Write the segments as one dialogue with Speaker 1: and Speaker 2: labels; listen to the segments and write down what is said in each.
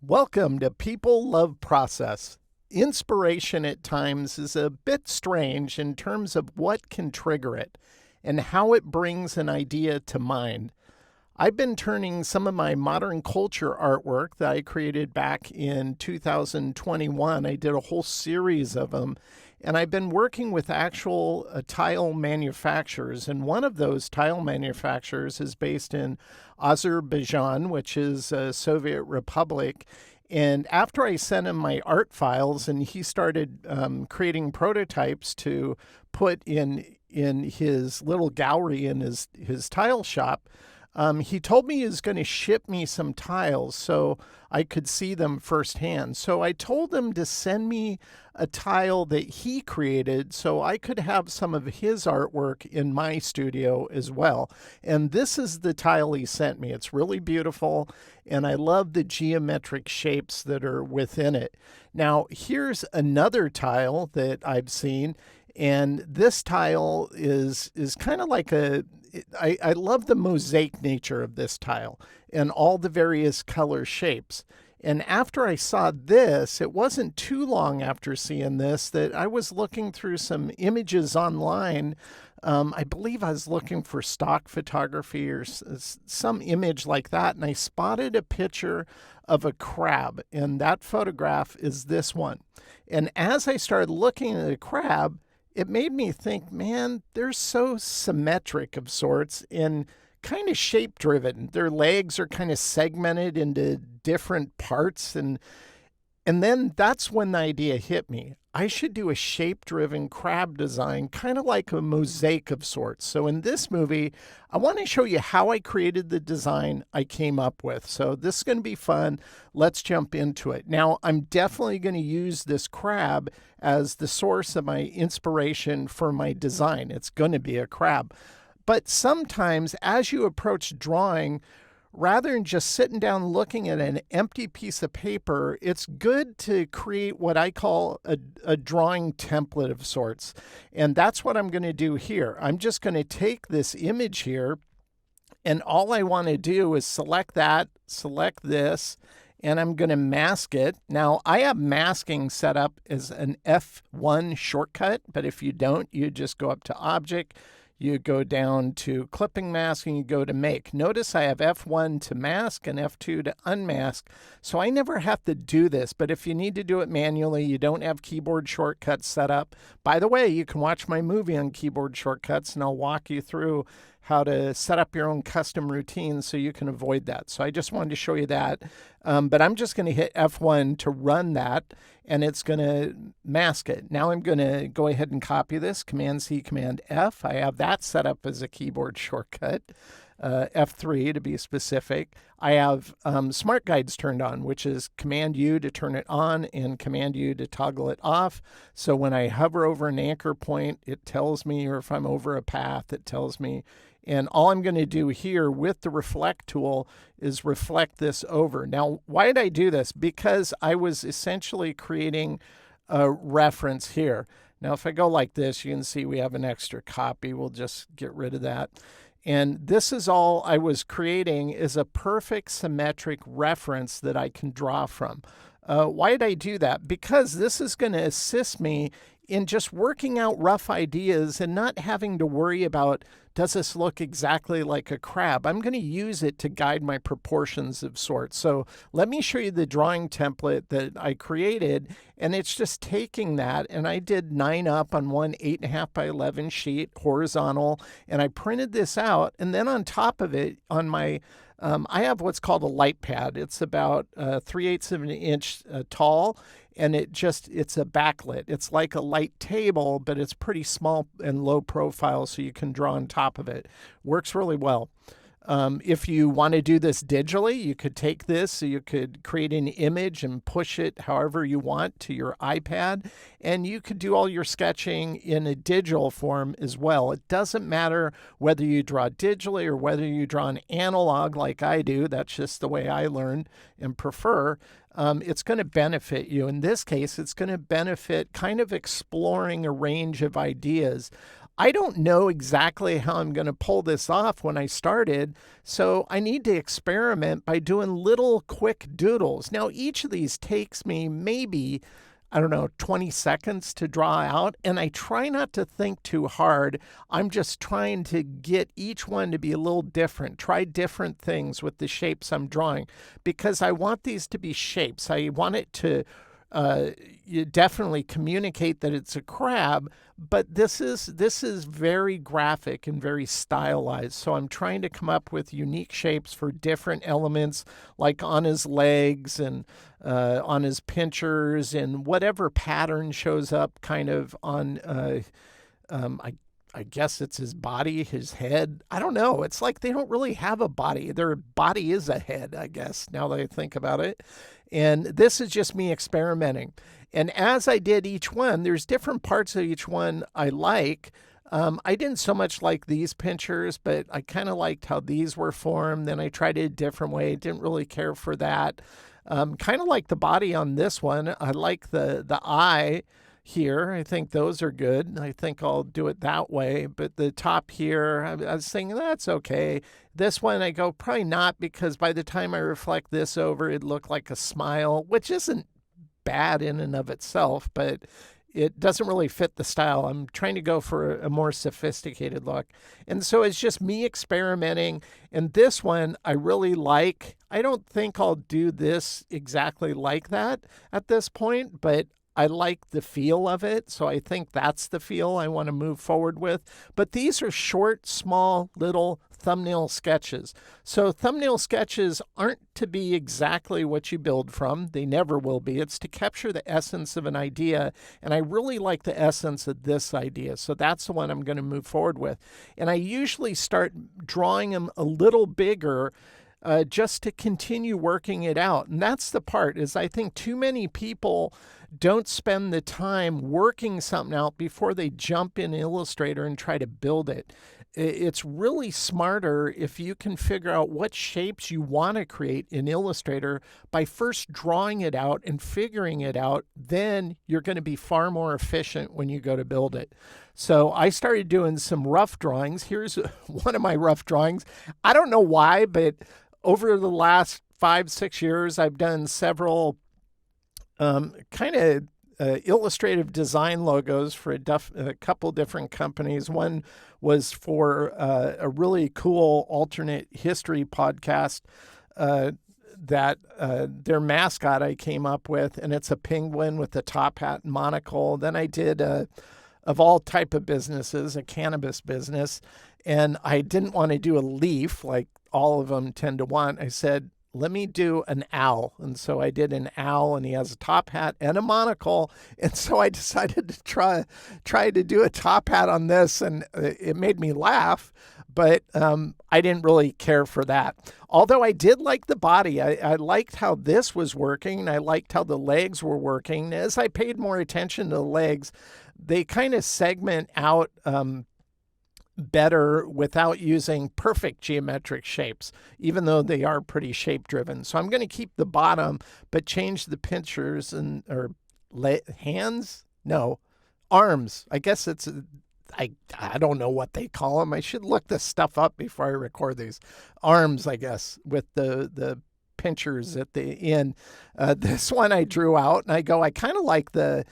Speaker 1: Welcome to People Love Process. Inspiration at times is a bit strange in terms of what can trigger it and how it brings an idea to mind. I've been turning some of my modern culture artwork that I created back in 2021. I did a whole series of them, and I've been working with actual tile manufacturers. And one of those tile manufacturers is based in Azerbaijan, which is a Soviet republic. And after I sent him my art files, and he started creating prototypes to put in his little gallery in his tile shop, he told me he was going to ship me some tiles so I could see them firsthand. So I told him to send me a tile that he created so I could have some of his artwork in my studio as well. And this is the tile he sent me. It's really beautiful, and I love the geometric shapes that are within it. Now, here's another tile that I've seen, and this tile is kind of like I love the mosaic nature of this tile and all the various color shapes. And after I saw this, it wasn't too long after seeing this that I was looking through some images online. I believe I was looking for stock photography or some image like that, and I spotted a picture of a crab, and that photograph is this one. And as I started looking at the crab, it made me think, man, they're so symmetric of sorts and kind of shape driven. Their legs are kind of segmented into different parts. And then that's when the idea hit me. I should do a shape driven crab design, kind of like a mosaic of sorts. So in this movie, I want to show you how I created the design I came up with. So this is going to be fun. Let's jump into it. Now, I'm definitely going to use this crab as the source of my inspiration for my design. It's going to be a crab. But sometimes as you approach drawing, rather than just sitting down looking at an empty piece of paper, it's good to create what I call a drawing template of sorts. And that's what I'm going to do here. I'm just going to take this image here, and all I want to do is select that, select this, and I'm going to mask it. Now, I have masking set up as an F1 shortcut, but if you don't, you just go up to Object, you go down to clipping mask, and you go to make. Notice I have F1 to mask and F2 to unmask, so I never have to do this. But if you need to do it manually, you don't have keyboard shortcuts set up. By the way, you can watch my movie on keyboard shortcuts, and I'll walk you through how to set up your own custom routines so you can avoid that. So I just wanted to show you that. But I'm just going to hit F1 to run that, and it's going to mask it. Now I'm going to go ahead and copy this, Command-C, Command-F. I have that set up as a keyboard shortcut, F3 to be specific. I have Smart Guides turned on, which is Command-U to turn it on and Command-U to toggle it off. So when I hover over an anchor point, it tells me, or if I'm over a path, it tells me. And all I'm going to do here with the reflect tool is reflect this over. Now, why did I do this? Because I was essentially creating a reference here. Now, if I go like this, you can see we have an extra copy. We'll just get rid of that. And this is all I was creating is a perfect symmetric reference that I can draw from. Why did I do that? Because this is going to assist me in just working out rough ideas and not having to worry about, does this look exactly like a crab? I'm going to use it to guide my proportions of sorts. So let me show you the drawing template that I created, and it's just taking that, and I did 9 up on one 8.5 by 11 sheet horizontal, and I printed this out, and then on top of it, on my I have what's called a light pad. It's about 3/8 of an inch tall, and it's a backlit. It's like a light table, but it's pretty small and low profile, so you can draw on top of it. Works really well. If you want to do this digitally, you could take this, so you could create an image and push it however you want to your iPad, and you could do all your sketching in a digital form as well. It doesn't matter whether you draw digitally or whether you draw an analog like I do. That's just the way I learn and prefer. It's going to benefit you. In this case, it's going to benefit kind of exploring a range of ideas. I don't know exactly how I'm going to pull this off when I started, so I need to experiment by doing little quick doodles. Now, each of these takes me maybe, I don't know, 20 seconds to draw out, and I try not to think too hard. I'm just trying to get each one to be a little different, try different things with the shapes I'm drawing, because I want these to be shapes. I want it to you definitely communicate that it's a crab, but this is very graphic and very stylized. So I'm trying to come up with unique shapes for different elements, like on his legs and on his pinchers, and whatever pattern shows up kind of on I guess it's his body, his head. I don't know. It's like they don't really have a body. Their body is a head, I guess, now that I think about it. And this is just me experimenting. And as I did each one, there's different parts of each one I like. I didn't so much like these pinchers, but I kind of liked how these were formed. Then I tried it a different way. Didn't really care for that. Kind of like the body on this one. I like the eye here. I think those are good. I think I'll do it that way. But the top here, I was thinking that's okay. This one I go probably not, because by the time I reflect this over, it looked like a smile, which isn't bad in and of itself, but it doesn't really fit the style. I'm trying to go for a more sophisticated look. And so it's just me experimenting. And this one I really like. I don't think I'll do this exactly like that at this point, but I like the feel of it, so I think that's the feel I want to move forward with. But these are short, small, little thumbnail sketches. So thumbnail sketches aren't to be exactly what you build from. They never will be. It's to capture the essence of an idea, and I really like the essence of this idea, so that's the one I'm going to move forward with. And I usually start drawing them a little bigger just to continue working it out. And that's the part, is I think too many people don't spend the time working something out before they jump in Illustrator and try to build it. It's really smarter if you can figure out what shapes you want to create in Illustrator by first drawing it out and figuring it out. Then you're going to be far more efficient when you go to build it. So I started doing some rough drawings. Here's one of my rough drawings. I don't know why, but over the last 5-6 years, I've done several kind of illustrative design logos for a couple different companies. One was for a really cool alternate history podcast that their mascot I came up with, and it's a penguin with a top hat and monocle. Then I did of all type of businesses, a cannabis business, and I didn't want to do a leaf like all of them tend to want. I said, let me do an owl. And so I did an owl, and he has a top hat and a monocle. And so I decided to try to do a top hat on this, and it made me laugh, but I didn't really care for that. Although I did like the body. I liked how this was working, and I liked how the legs were working. As I paid more attention to the legs, they kind of segment out better without using perfect geometric shapes, even though they are pretty shape driven. So I'm going to keep the bottom, but change the pinchers or hands? No, arms. I guess it's, I don't know what they call them. I should look this stuff up before I record these. Arms, I guess, with the pinchers at the end. This one I drew out, and I kind of like the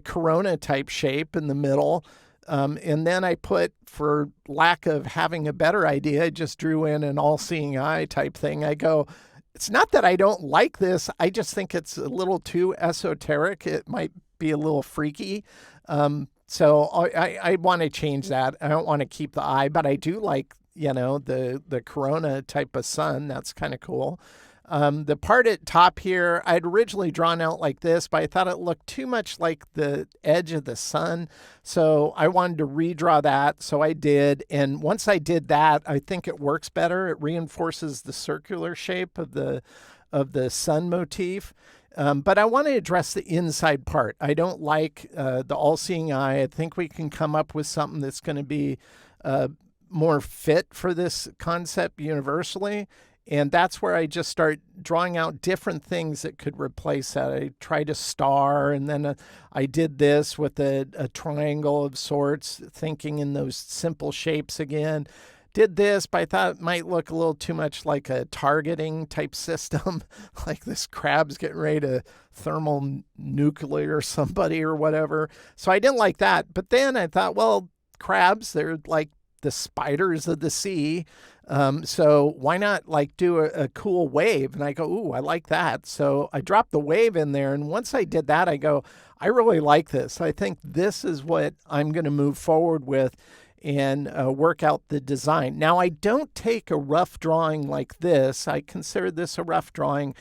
Speaker 1: Corona type shape in the middle. And then I put, for lack of having a better idea, I just drew in an all-seeing eye type thing. It's not that I don't like this. I just think it's a little too esoteric. It might be a little freaky. So I want to change that. I don't want to keep the eye, but I do like, the Corona type of sun. That's kind of cool. The part at top here, I'd originally drawn out like this, but I thought it looked too much like the edge of the sun. So I wanted to redraw that. So I did. And once I did that, I think it works better. It reinforces the circular shape of the sun motif. But I want to address the inside part. I don't like the all-seeing eye. I think we can come up with something that's going to be more fit for this concept universally. And that's where I just start drawing out different things that could replace that. I tried a star, and then I did this with a triangle of sorts, thinking in those simple shapes again. Did this, but I thought it might look a little too much like a targeting type system, like this crab's getting ready to thermal nuclear somebody or whatever. So I didn't like that. But then I thought, well, crabs, they're like the spiders of the sea. So why not like do a cool wave? And I go, ooh, I like that. So I dropped the wave in there. And once I did that, I go, I really like this. I think this is what I'm going to move forward with and work out the design. Now, I don't take a rough drawing like this. I consider this a rough drawing.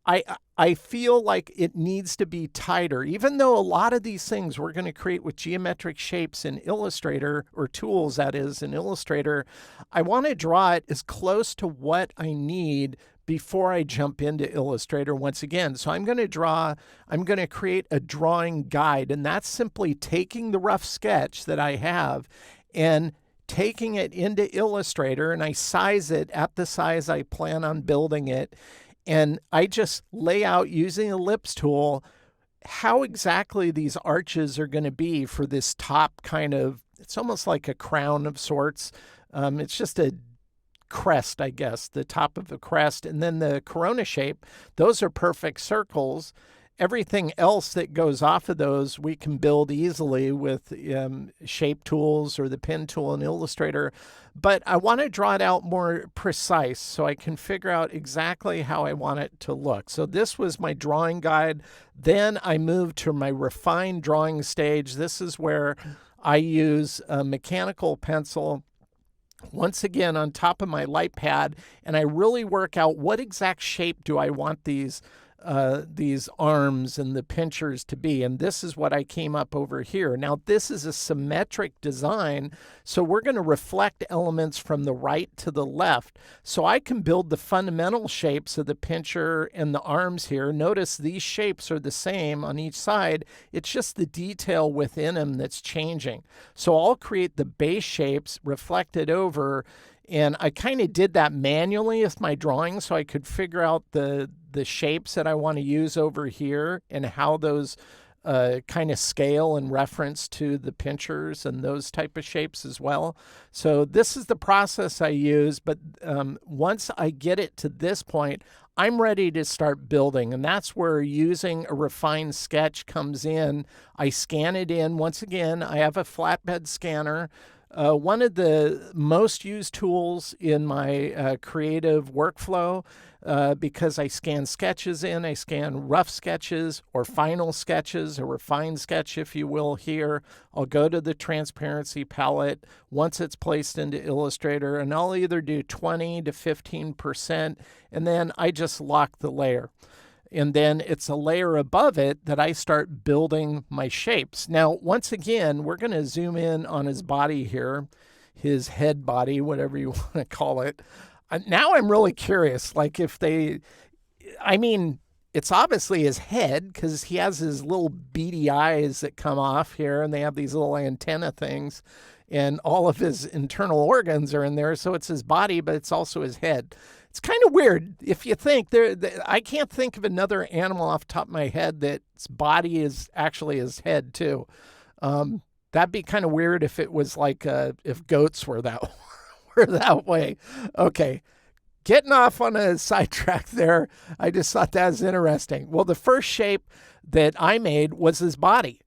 Speaker 1: I feel like it needs to be tighter. Even though a lot of these things we're going to create with geometric shapes in Illustrator, or tools that is in Illustrator, I want to draw it as close to what I need before I jump into Illustrator once again. So I'm going to create a drawing guide, and that's simply taking the rough sketch that I have and taking it into Illustrator, and I size it at the size I plan on building it. And I just lay out using the ellipse tool how exactly these arches are going to be for this top kind of, it's almost like a crown of sorts. It's just a crest, I guess, the top of the crest. And then the corona shape, those are perfect circles. Everything else that goes off of those, we can build easily with shape tools or the pen tool in Illustrator. But I want to draw it out more precise so I can figure out exactly how I want it to look. So this was my drawing guide. Then I moved to my refined drawing stage. This is where I use a mechanical pencil once again on top of my light pad, and I really work out what exact shape do I want these arms and the pinchers to be. And this is what I came up over here. Now, this is a symmetric design, so we're going to reflect elements from the right to the left. So I can build the fundamental shapes of the pincher and the arms here. Notice these shapes are the same on each side. It's just the detail within them that's changing. So I'll create the base shapes reflected over. And I kind of did that manually with my drawing so I could figure out the shapes that I want to use over here and how those kind of scale in reference to the pinchers and those type of shapes as well. So this is the process I use. But once I get it to this point, I'm ready to start building. And that's where using a refined sketch comes in. I scan it in. Once again, I have a flatbed scanner. One of the most used tools in my creative workflow, because I scan sketches in, I scan rough sketches or final sketches, a refined sketch, if you will, here. I'll go to the transparency palette once it's placed into Illustrator, and I'll either do 20 to 15%, and then I just lock the layer. And then it's a layer above it that I start building my shapes. Now, once again, we're going to zoom in on his body here, his head body, whatever you want to call it. Now I'm really curious, like if it's obviously his head because he has his little beady eyes that come off here, and they have these little antenna things, and all of his internal organs are in there. So it's his body, but it's also his head. It's kind of weird if you think I can't think of another animal off the top of my head that's body is actually his head too. That'd be kind of weird if it was like if goats were that way. Okay, getting off on a sidetrack there. I just thought that was interesting. Well, the first shape that I made was his body.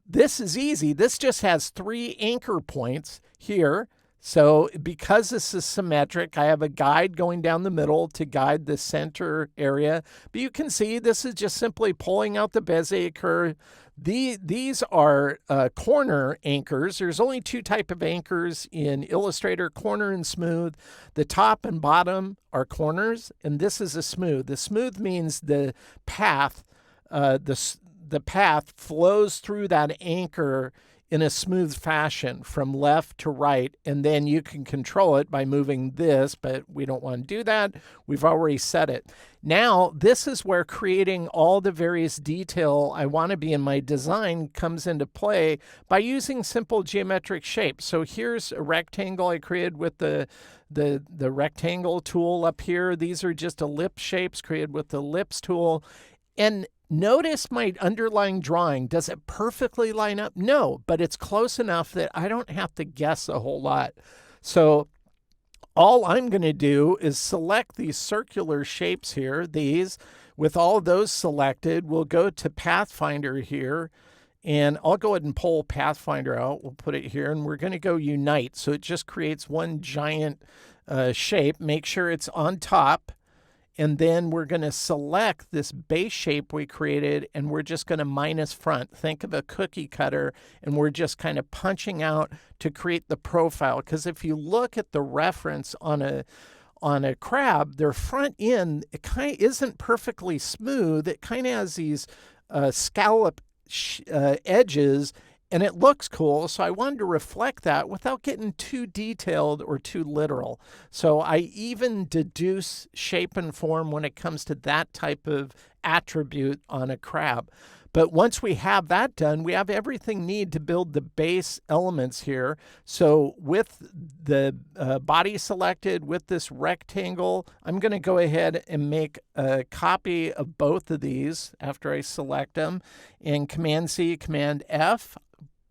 Speaker 1: This is easy. This just has 3 anchor points here. So because this is symmetric, I have a guide going down the middle to guide the center area. But you can see this is just simply pulling out the Bezier curve. These are corner anchors. There's only 2 types of anchors in Illustrator, corner and smooth. The top and bottom are corners, and this is a smooth. The smooth means the path, the path flows through that anchor in a smooth fashion from left to right, and then you can control it by moving this, but we don't want to do that. We've already set it. Now, this is where creating all the various detail I want to be in my design comes into play by using simple geometric shapes. So here's a rectangle I created with the rectangle tool up here. These are just ellipse shapes created with the ellipse tool. And notice my underlying drawing. Does it perfectly line up? No, but it's close enough that I don't have to guess a whole lot. So all I'm going to do is select these circular shapes here. These, with all of those selected, we'll go to Pathfinder here. And I'll go ahead and pull Pathfinder out. We'll put it here, and we're going to go Unite. So it just creates one giant shape. Make sure it's on top. And then we're going to select this base shape we created, and we're just going to minus front. Think of a cookie cutter, and we're just kind of punching out to create the profile. Because if you look at the reference on a crab, their front end, it kind of isn't perfectly smooth. It kind of has these scallop edges, and it looks cool. So I wanted to reflect that without getting too detailed or too literal. So I even deduce shape and form when it comes to that type of attribute on a crab. But once we have that done, we have everything needed to build the base elements here. So with the body selected, with this rectangle, I'm going to go ahead and make a copy of both of these after I select them. And Command-C, Command-F.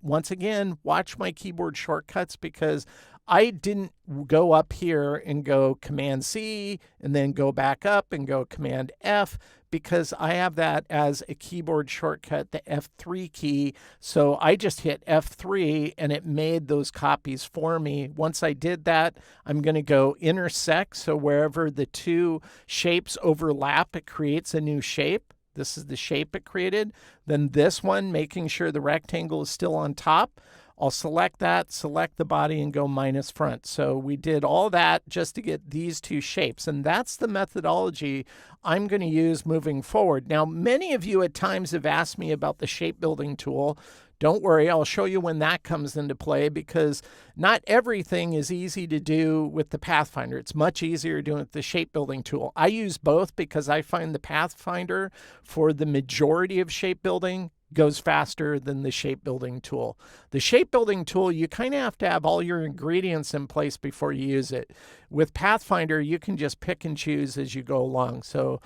Speaker 1: Once again, watch my keyboard shortcuts because I didn't go up here and go Command-C and then go back up and go Command-F because I have that as a keyboard shortcut, the F3 key. So I just hit F3 and it made those copies for me. Once I did that, I'm going to go intersect. So wherever the two shapes overlap, it creates a new shape. This is the shape it created. Then this one, making sure the rectangle is still on top. I'll select that, select the body, and go minus front. So we did all that just to get these two shapes. And that's the methodology I'm going to use moving forward. Now, many of you at times have asked me about the shape building tool. Don't worry, I'll show you when that comes into play because not everything is easy to do with the Pathfinder. It's much easier doing it with the shape building tool. I use both because I find the Pathfinder for the majority of shape building goes faster than the shape building tool. The shape building tool, you kind of have to have all your ingredients in place before you use it. With Pathfinder, you can just pick and choose as you go along. So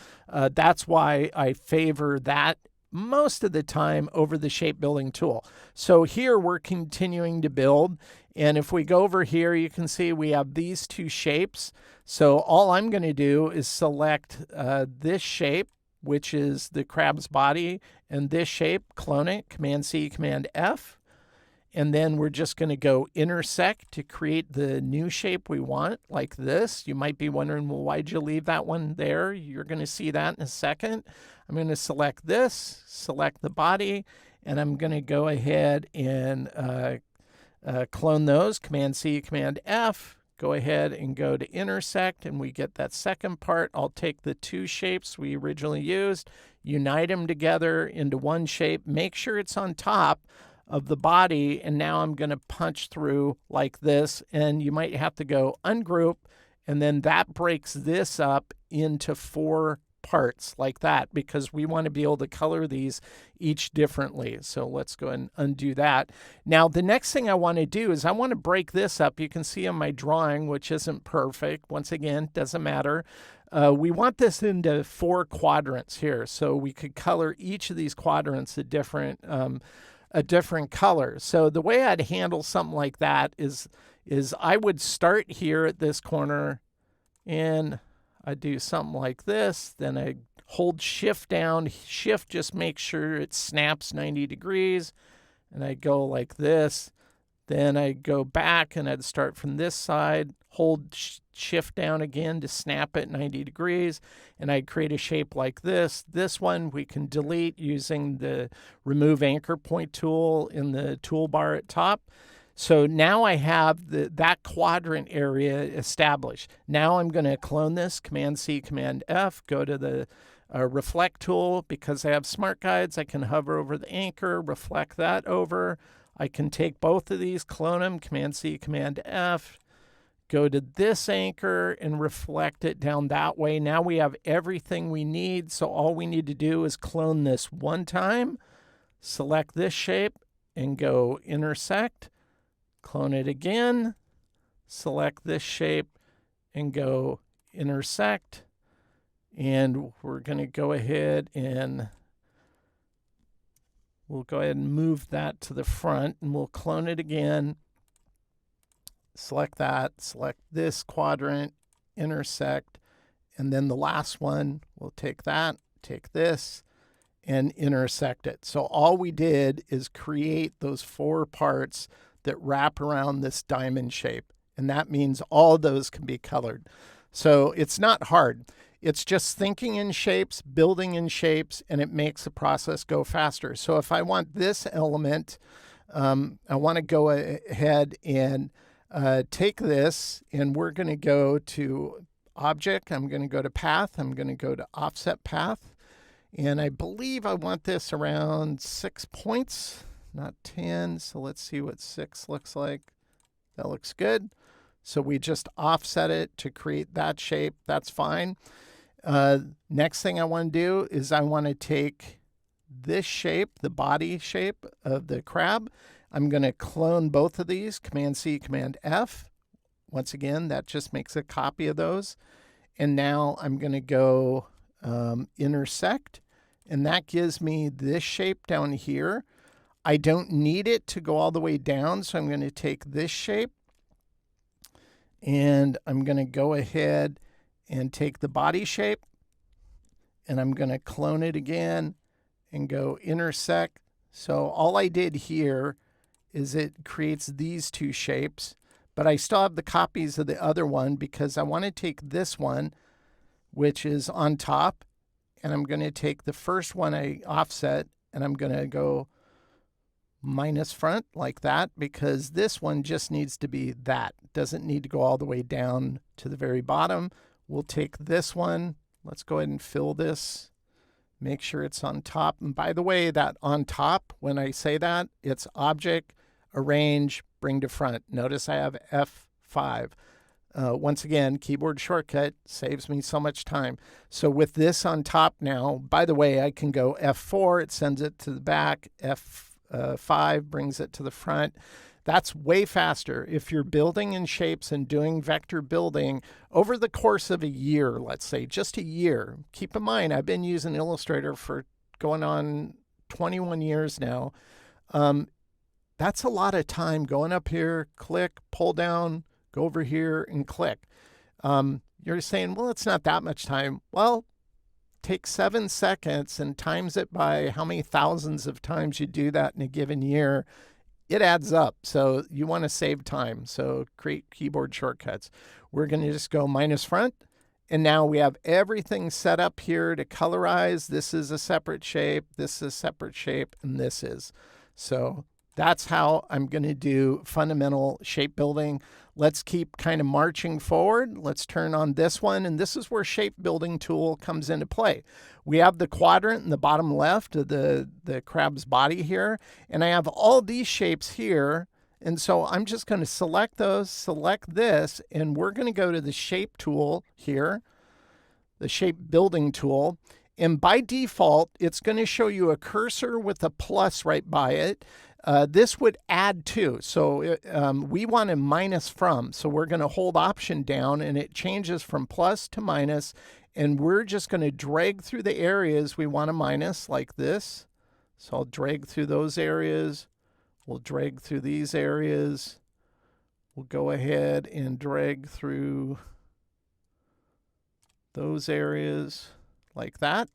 Speaker 1: that's why I favor that most of the time over the shape building tool. So here we're continuing to build. And if we go over here, you can see we have these two shapes. So all I'm going to do is select this shape, which is the crab's body, and this shape, clone it, Command-C, Command-F. And then we're just going to go intersect to create the new shape we want, like this. You might be wondering, well, why'd you leave that one there? You're going to see that in a second. I'm going to select this, select the body, and I'm going to go ahead and clone those, Command-C, Command-F. Go ahead and go to intersect, and we get that second part. I'll take the two shapes we originally used, unite them together into one shape, make sure it's on top of the body, and now I'm going to punch through like this, and you might have to go ungroup, and then that breaks this up into 4 parts like that because we want to be able to color these each differently. So let's go and undo that. Now, the next thing I want to do is I want to break this up. You can see on my drawing, which isn't perfect. Once again, doesn't matter. We want this into 4 quadrants here. So we could color each of these quadrants a different color. So the way I'd handle something like that is I would start here at this corner and I do something like this, then I hold shift down. Shift just makes sure it snaps 90 degrees, and I go like this. Then I go back and I'd start from this side, hold shift down again to snap it 90 degrees, and I'd create a shape like this. This one we can delete using the remove anchor point tool in the toolbar at top. So now I have that quadrant area established. Now I'm going to clone this, Command-C, Command-F, go to the reflect tool. Because I have smart guides, I can hover over the anchor, reflect that over. I can take both of these, clone them, Command-C, Command-F, go to this anchor and reflect it down that way. Now we have everything we need, so all we need to do is clone this one time, select this shape, and go intersect, clone it again, select this shape, and go intersect. And we're going to go ahead and we'll go ahead and move that to the front, and we'll clone it again. Select that, select this quadrant, intersect, and then the last one, we'll take that, take this, and intersect it. So all we did is create those 4 parts that wrap around this diamond shape, and that means all those can be colored. So it's not hard. It's just thinking in shapes, building in shapes, and it makes the process go faster. So if I want this element, I want to go ahead and take this, and we're going to go to Object. I'm going to go to Path. I'm going to go to Offset Path. And I believe I want this around 6 points, not 10. So let's see what 6 looks like. That looks good. So we just offset it to create that shape. That's fine. Next thing I want to do is I want to take this shape, the body shape of the crab. I'm going to clone both of these, Command-C, Command-F. Once again, that just makes a copy of those. And now I'm going to go intersect, and that gives me this shape down here. I don't need it to go all the way down, so I'm going to take this shape, and I'm going to go ahead and take the body shape, and I'm going to clone it again and go intersect. So all I did here is it creates these 2 shapes, but I still have the copies of the other one because I want to take this one, which is on top, and I'm going to take the first one I offset, and I'm going to go minus front like that, because this one just needs to be that. It doesn't need to go all the way down to the very bottom. We'll take this one. Let's go ahead and fill this. Make sure it's on top. And by the way, that on top, when I say that, it's Object, Arrange, Bring to Front. Notice I have F5. Once again, keyboard shortcut saves me so much time. So with this on top now, by the way, I can go F4, it sends it to the back. F5 brings it to the front. That's way faster. If you're building in shapes and doing vector building over the course of a year, let's say just a year. Keep in mind, I've been using Illustrator for going on 21 years now. That's a lot of time going up here, click, pull down, go over here and click. You're saying, well, it's not that much time. Well, take 7 seconds and times it by how many thousands of times you do that in a given year. It adds up. So you want to save time. So create keyboard shortcuts. We're going to just go minus front. And now we have everything set up here to colorize. This is a separate shape. This is a separate shape. And this is. So that's how I'm going to do fundamental shape building. Let's keep kind of marching forward. Let's turn on this one. And this is where shape building tool comes into play. We have the quadrant in the bottom left of the crab's body here. And I have all these shapes here. And so I'm just going to select those, select this, and we're going to go to the shape tool here, the shape building tool. And by default, it's going to show you a cursor with a plus right by it. This would add to. So we want a minus from. So we're going to hold Option down, and it changes from plus to minus. And we're just going to drag through the areas we want to minus like this. So I'll drag through those areas. We'll drag through these areas. We'll go ahead and drag through those areas like that.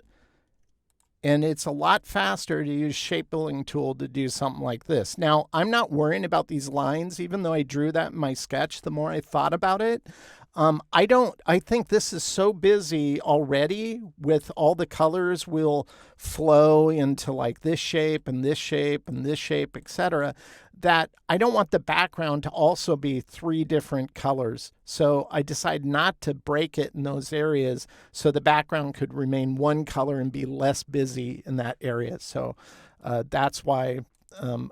Speaker 1: And it's a lot faster to use shape building tool to do something like this. Now, I'm not worrying about these lines, even though I drew that in my sketch. The more I thought about it, I think this is so busy already with all the colors will flow into like this shape and this shape and this shape, etc., that I don't want the background to also be 3 different colors. So I decided not to break it in those areas so the background could remain one color and be less busy in that area. So that's why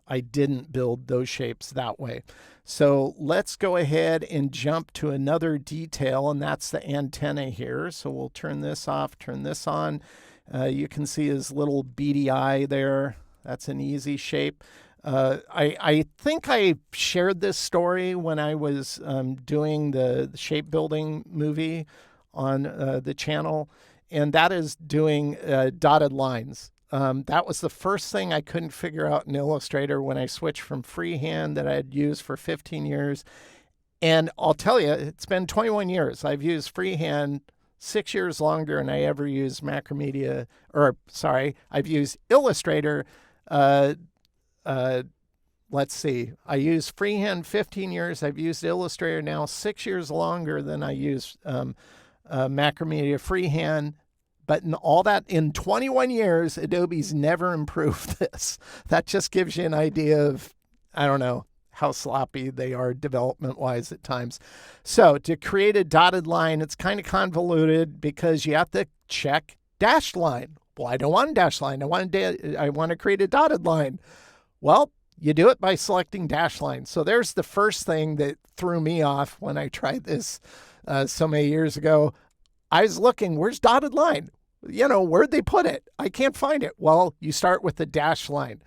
Speaker 1: I didn't build those shapes that way. So let's go ahead and jump to another detail, and that's the antenna here. So we'll turn this off, turn this on. You can see his little beady eye there. That's an easy shape. I think I shared this story when I was doing the shape building movie on the channel, and that is doing dotted lines. That was the first thing I couldn't figure out in Illustrator when I switched from freehand that I had used for 15 years. And I'll tell you, it's been 21 years. I've used freehand 6 years longer than I ever used Macromedia, I've used Illustrator. Let's see, I used freehand 15 years. I've used Illustrator now 6 years longer than I used Macromedia freehand. But in all that, in 21 years, Adobe's never improved this. That just gives you an idea of, I don't know, how sloppy they are development-wise at times. So to create a dotted line, it's kind of convoluted because you have to check dashed line. Well, I don't want a dashed line. I want to create a dotted line. Well, you do it by selecting dash line. So there's the first thing that threw me off when I tried this so many years ago. I was looking, where's dotted line? Where'd they put it? I can't find it. Well, you start with the dash line.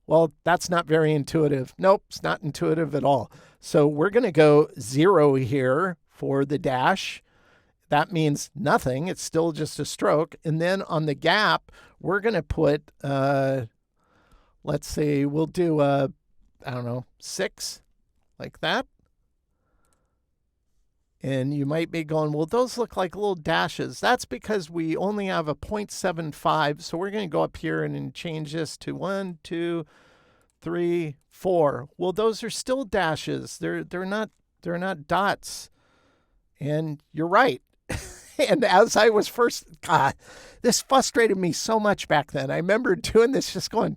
Speaker 1: Well, that's not very intuitive. Nope, it's not intuitive at all. So we're going to go 0 here for the dash. That means nothing. It's still just a stroke. And then on the gap, we're going to put, let's see, we'll do, 6, like that. And you might be going, well, those look like little dashes. That's because we only have a 0.75. So we're going to go up here and change this to 1, 2, 3, 4. Well, those are still dashes. They're not dots. And you're right. And as I was first, God, this frustrated me so much back then. I remember doing this, just going,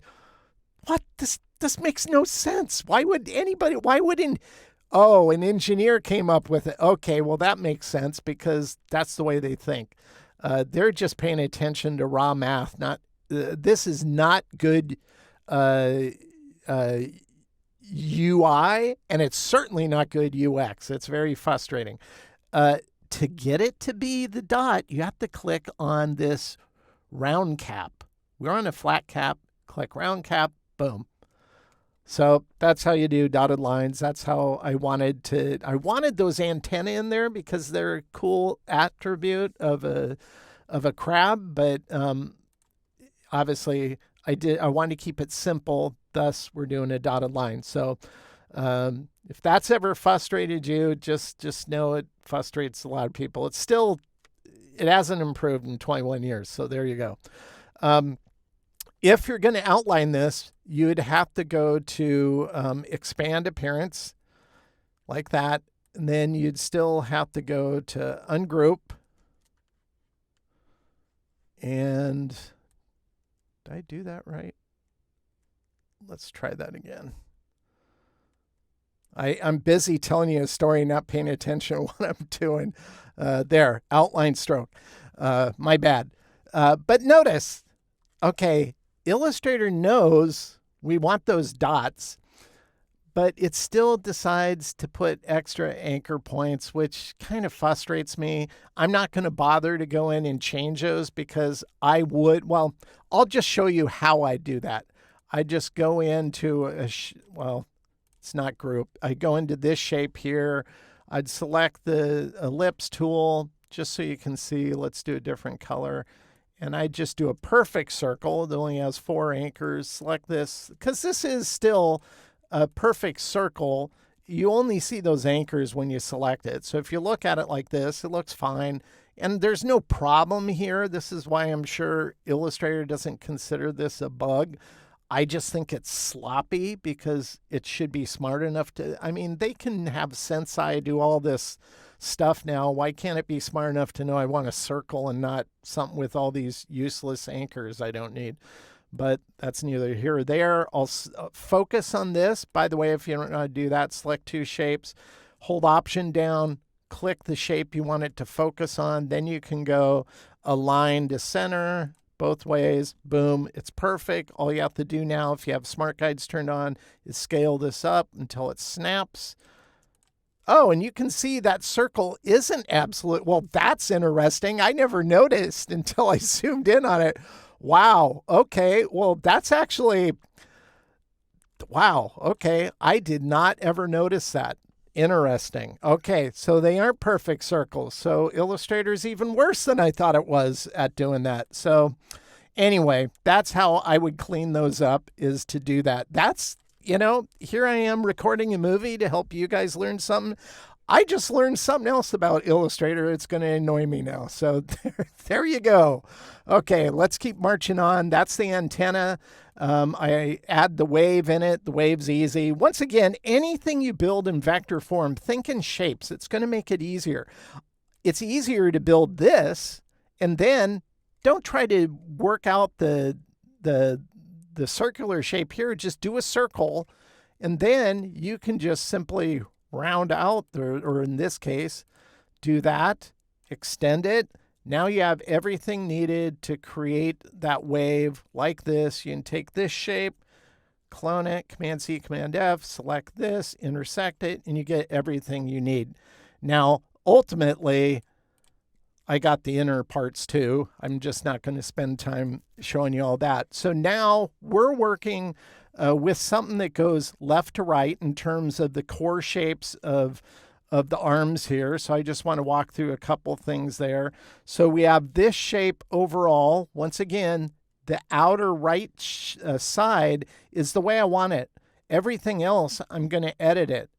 Speaker 1: what? This makes no sense. Why wouldn't an engineer came up with it. Okay, well, that makes sense because that's the way they think. They're just paying attention to raw math. This is not good UI, and it's certainly not good UX. It's very frustrating. To get it to be the dot, you have to click on this round cap. We're on a flat cap. Click round cap. Boom. So that's how you do dotted lines. That's how I wanted those antennae in there because they're a cool attribute of a crab. But obviously, I wanted to keep it simple. Thus, we're doing a dotted line. So if that's ever frustrated you, just know it frustrates a lot of people. It hasn't improved in 21 years. So there you go. If you're going to outline this, you'd have to go to expand appearance like that. And then you'd still have to go to ungroup. And did I do that right? Let's try that again. I'm busy telling you a story, not paying attention to what I'm doing. There, outline stroke. My bad. But notice, okay, Illustrator knows we want those dots, but it still decides to put extra anchor points, which kind of frustrates me. I'm not going to bother to go in and change those because I'll just show you how I do that. I just go into it's not group. I go into this shape here. I'd select the ellipse tool just so you can see. Let's do a different color. And I just do a perfect circle. It only has 4 anchors. Select this because this is still a perfect circle. You only see those anchors when you select it. So if you look at it like this, it looks fine. And there's no problem here. This is why I'm sure Illustrator doesn't consider this a bug. I just think it's sloppy because it should be smart enough they can have Sensei do all this stuff now. Why can't it be smart enough to know I want a circle and not something with all these useless anchors I don't need? But that's neither here or there. I'll focus on this. By the way, if you don't know how to do that, select 2 shapes, hold Option down, click the shape you want it to focus on. Then you can go align to center, both ways. Boom, it's perfect. All you have to do now, if you have smart guides turned on, is scale this up until it snaps. Oh, and you can see that circle isn't absolute. Well, that's interesting. I never noticed until I zoomed in on it. Wow. Okay. Well, that's actually, wow. Okay. I did not ever notice that. Interesting. Okay. So they aren't perfect circles. So Illustrator's even worse than I thought it was at doing that. So anyway, that's how I would clean those up, is to do that. That's, here I am recording a movie to help you guys learn something. I just learned something else about Illustrator. It's going to annoy me now. So there you go. Okay, let's keep marching on. That's the antenna. I add the wave in it. The wave's easy. Once again, anything you build in vector form, think in shapes. It's going to make it easier. It's easier to build this, and then don't try to work out the circular shape here. Just do a circle, and then you can just simply round out, or in this case, do that, extend it. Now you have everything needed to create that wave like this. You can take this shape, clone it, Command-C, Command-F, select this, intersect it, and you get everything you need. Now, ultimately, I got the inner parts too. I'm just not going to spend time showing you all that. So now we're working with something that goes left to right in terms of the core shapes of the arms here. So I just want to walk through a couple things there. So we have this shape overall. Once again, the outer right side is the way I want it. Everything else, I'm going to edit it.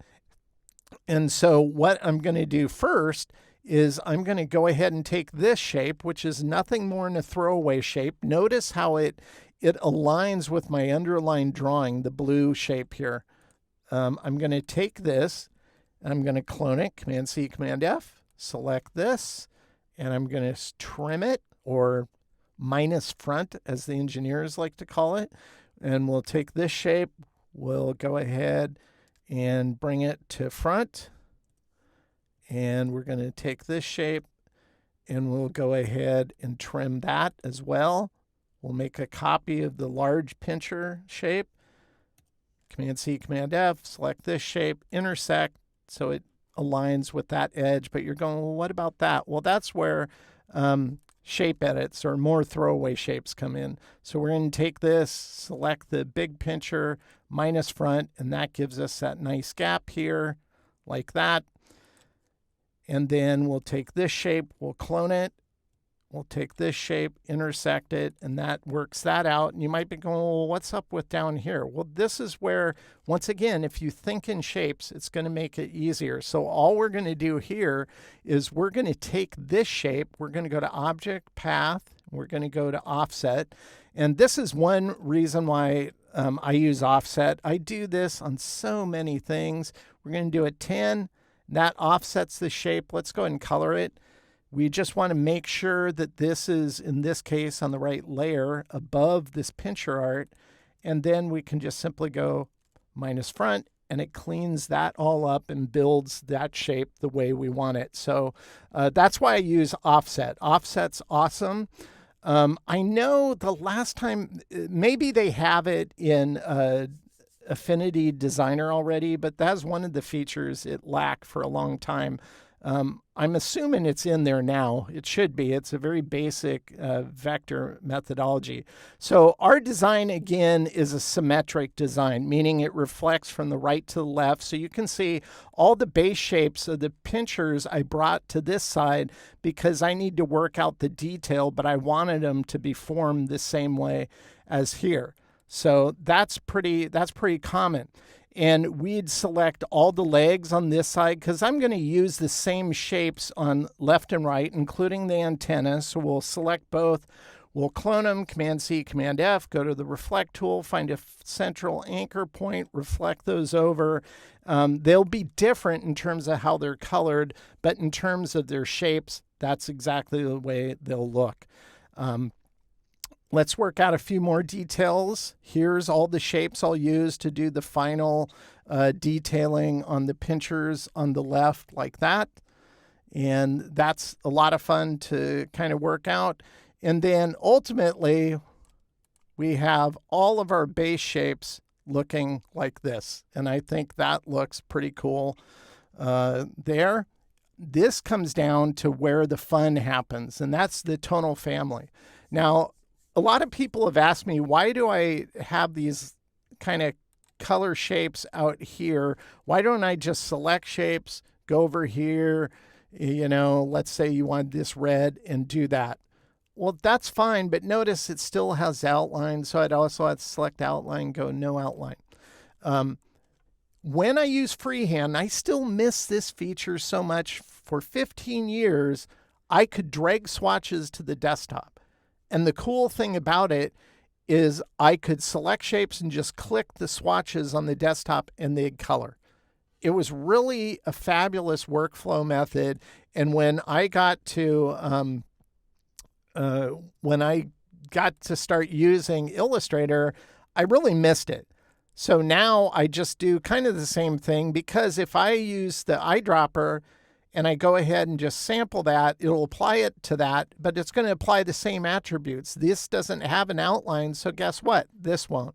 Speaker 1: And so what I'm going to do first is I'm going to go ahead and take this shape, which is nothing more than a throwaway shape. Notice how it aligns with my underlined drawing, the blue shape here. I'm going to take this, and I'm going to clone it, Command-C, Command-F, select this, and I'm going to trim it, or minus front, as the engineers like to call it. And we'll take this shape, we'll go ahead and bring it to front. And we're going to take this shape, and we'll go ahead and trim that as well. We'll make a copy of the large pincher shape. Command-C, Command-F, select this shape, intersect, so it aligns with that edge. But you're going, well, what about that? Well, that's where shape edits or more throwaway shapes come in. So we're going to take this, select the big pincher, minus front, and that gives us that nice gap here, like that. And then we'll take this shape, we'll clone it, we'll take this shape, intersect it, and that works that out. And you might be going, well, what's up with down here? Well, this is where, once again, if you think in shapes, it's going to make it easier. So all we're going to do here is we're going to take this shape, we're going to go to Object, Path, we're going to go to Offset. And this is one reason why I use offset. I do this on so many things. We're going to do it 10. That offsets the shape. Let's go ahead and color it. We just want to make sure that this is, in this case, on the right layer above this pincher art. And then we can just simply go minus front, and it cleans that all up and builds that shape the way we want it. So that's why I use offset. Offset's awesome. I know the last time, maybe they have it in Affinity Designer already, but that's one of the features it lacked for a long time. I'm assuming it's in there now. It should be. It's a very basic vector methodology. So our design, again, is a symmetric design, meaning it reflects from the right to the left. So you can see all the base shapes of the pinchers I brought to this side because I need to work out the detail, but I wanted them to be formed the same way as here. So that's pretty common. And we'd select all the legs on this side because I'm going to use the same shapes on left and right, including the antenna. So we'll select both. We'll clone them, Command-C, Command-F, go to the Reflect tool, find a central anchor point, reflect those over. They'll be different in terms of how they're colored, but in terms of their shapes, that's exactly the way they'll look. Let's work out a few more details. Here's all the shapes I'll use to do the final detailing on the pinchers on the left like that. And that's a lot of fun to kind of work out. And then ultimately, we have all of our base shapes looking like this. And I think that looks pretty cool there. This comes down to where the fun happens, and that's the tonal family. Now, a lot of people have asked me, why do I have these kind of color shapes out here? Why don't I just select shapes, go over here, let's say you want this red and do that. Well, that's fine, but notice it still has outline, so I'd also have to select outline, go no outline. When I use freehand, I still miss this feature so much. For 15 years, I could drag swatches to the desktop. And the cool thing about it is I could select shapes and just click the swatches on the desktop and they'd color. It was really a fabulous workflow method. And when I got to start using Illustrator, I really missed it. So now I just do kind of the same thing, because if I use the eyedropper and I go ahead and just sample that, it'll apply it to that, but it's going to apply the same attributes. This doesn't have an outline, so guess what? This won't.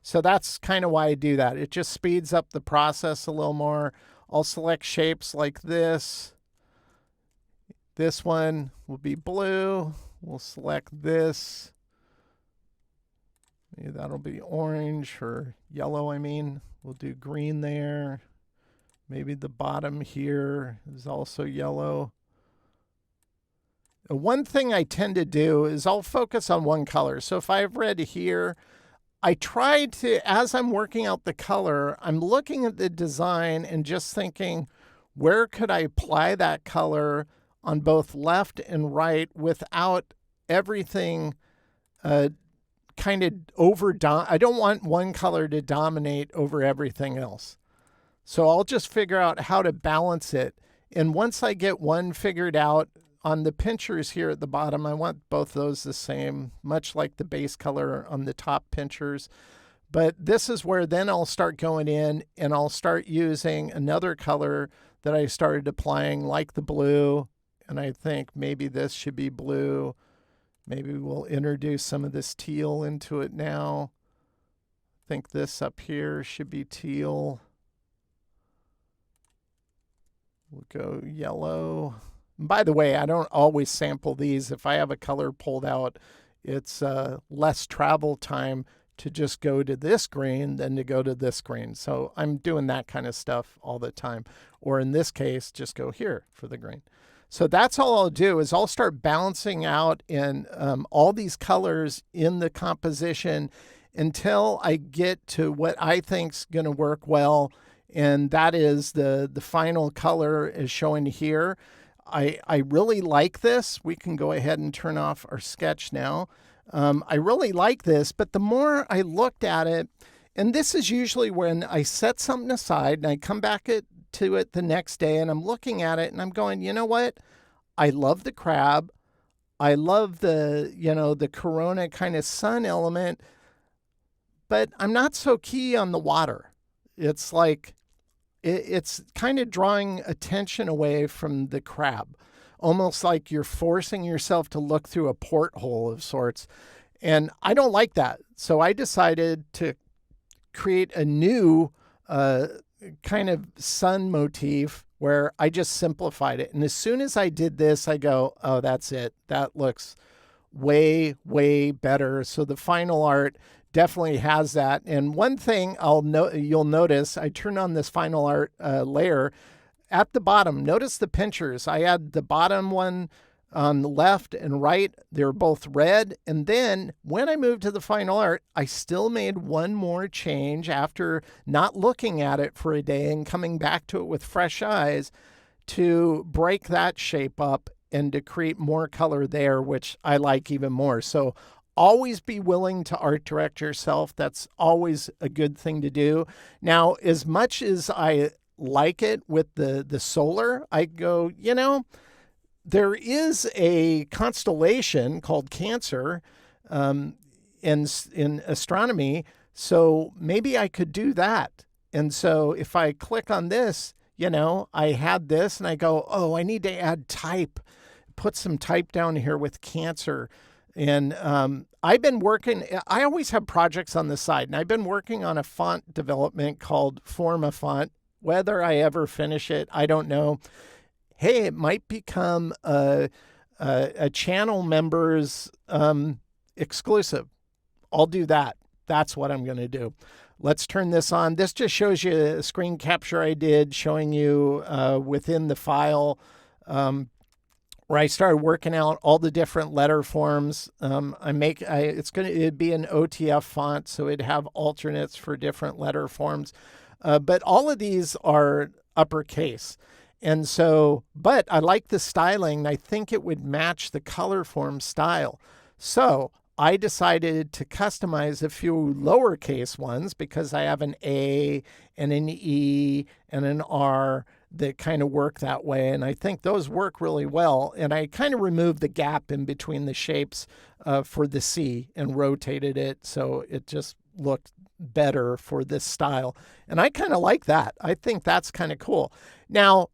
Speaker 1: So that's kind of why I do that. It just speeds up the process a little more. I'll select shapes like this. This one will be blue. We'll select this. Maybe that'll be orange or yellow, We'll do green there. Maybe the bottom here is also yellow. One thing I tend to do is I'll focus on one color. So if I have red here, I try to, as I'm working out the color, I'm looking at the design and just thinking, where could I apply that color on both left and right without everything kind of I don't want one color to dominate over everything else. So I'll just figure out how to balance it. And once I get one figured out, on the pinchers here at the bottom, I want both those the same, much like the base color on the top pinchers. But this is where then I'll start going in and I'll start using another color that I started applying, like the blue. And I think maybe this should be blue. Maybe we'll introduce some of this teal into it now. I think this up here should be teal. We'll go yellow. And by the way, I don't always sample these. If I have a color pulled out, it's less travel time to just go to this green than to go to this green. So I'm doing that kind of stuff all the time. Or in this case, just go here for the green. So that's all I'll do is I'll start balancing out in all these colors in the composition until I get to what I think's going to work well. And that is the final color is showing here. I really like this. We can go ahead and turn off our sketch now. I really like this, but the more I looked at it, and this is usually when I set something aside and I come back to it the next day and I'm looking at it and I'm going, you know what? I love the crab. I love the corona kind of sun element, but I'm not so key on the water. It's like, it's kind of drawing attention away from the crab, almost like you're forcing yourself to look through a porthole of sorts. And I don't like that. So I decided to create a new kind of sun motif where I just simplified it. And as soon as I did this, I go, oh, that's it. That looks way, way better. So the final art definitely has that. And one thing you'll notice, I turn on this final art layer at the bottom. Notice the pinchers. I had the bottom one on the left and right. They're both red. And then when I moved to the final art, I still made one more change after not looking at it for a day and coming back to it with fresh eyes to break that shape up and to create more color there, which I like even more. So always be willing to art direct yourself. That's always a good thing to do. Now, as much as I like it with the solar, I go, there is a constellation called Cancer in astronomy, so maybe I could do that. And so if I click on this, I had this and I go, oh, I need to add type. Put some type down here with Cancer. And I've been working, I always have projects on the side, and I've been working on a font development called Forma Font. Whether I ever finish it, I don't know. Hey, it might become a channel members exclusive. I'll do that. That's what I'm going to do. Let's turn this on. This just shows you a screen capture I did showing you within the file where I started working out all the different letter forms. It'd be an OTF font, so it'd have alternates for different letter forms. But all of these are uppercase. And so, but I like the styling. I think it would match the Colorform style. So I decided to customize a few lowercase ones because I have an A and an E and an R that kind of work that way. And I think those work really well. And I kind of removed the gap in between the shapes for the C and rotated it so it just looked better for this style. And I kind of like that. I think that's kind of cool. Now,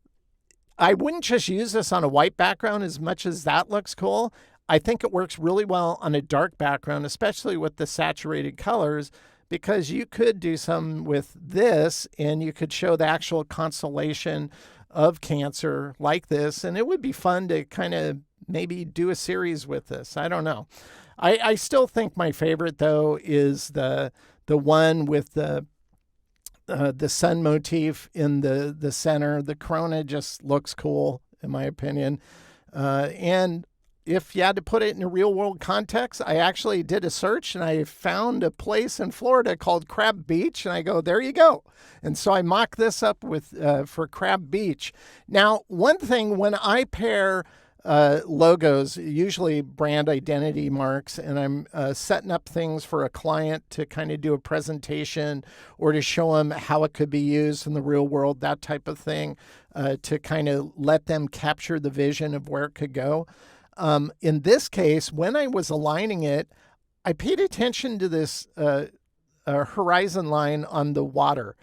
Speaker 1: I wouldn't just use this on a white background as much as that looks cool. I think it works really well on a dark background, especially with the saturated colors, because you could do some with this and you could show the actual constellation of Cancer like this. And it would be fun to kind of maybe do a series with this. I don't know. I still think my favorite, though, is the one with the sun motif in the center. The corona just looks cool, in my opinion. And if you had to put it in a real world context, I actually did a search and I found a place in Florida called Crab Beach. And I go, there you go. And so I mocked this up with for Crab Beach. Now, one thing when I pair logos, usually brand identity marks, and I'm setting up things for a client to kind of do a presentation or to show them how it could be used in the real world, that type of thing, to kind of let them capture the vision of where it could go. In this case, when I was aligning it, I paid attention to this horizon line on the water.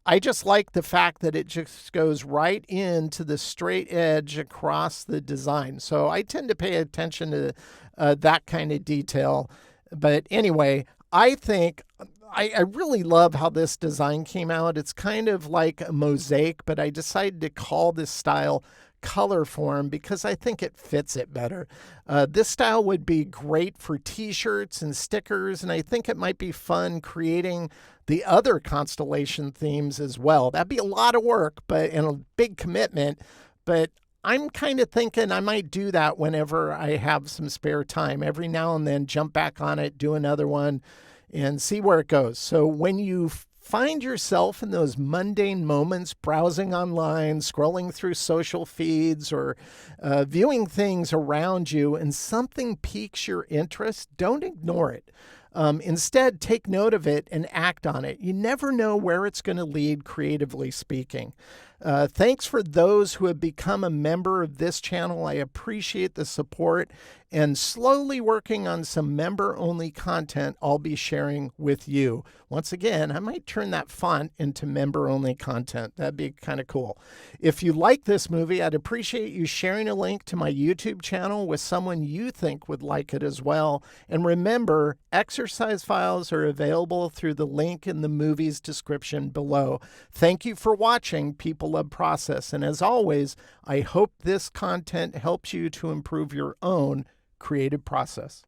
Speaker 1: I just like the fact that it just goes right into the straight edge across the design. So I tend to pay attention to that kind of detail. But anyway, I think I really love how this design came out. It's kind of like a mosaic, but I decided to call this style Colorform because I think it fits it better. This style would be great for t-shirts and stickers, and I think it might be fun creating the other constellation themes as well. That'd be a lot of work, and a big commitment, but I'm kind of thinking I might do that whenever I have some spare time. Every now and then jump back on it, do another one, and see where it goes. So when you find yourself in those mundane moments, browsing online, scrolling through social feeds, or viewing things around you, and something piques your interest, don't ignore it. Instead, take note of it and act on it. You never know where it's going to lead, creatively speaking. Thanks for those who have become a member of this channel. I appreciate the support and slowly working on some member-only content I'll be sharing with you. Once again, I might turn that font into member-only content. That'd be kind of cool. If you like this movie, I'd appreciate you sharing a link to my YouTube channel with someone you think would like it as well. And remember, exercise files are available through the link in the movie's description below. Thank you for watching People Love Process. And as always, I hope this content helps you to improve your own creative process.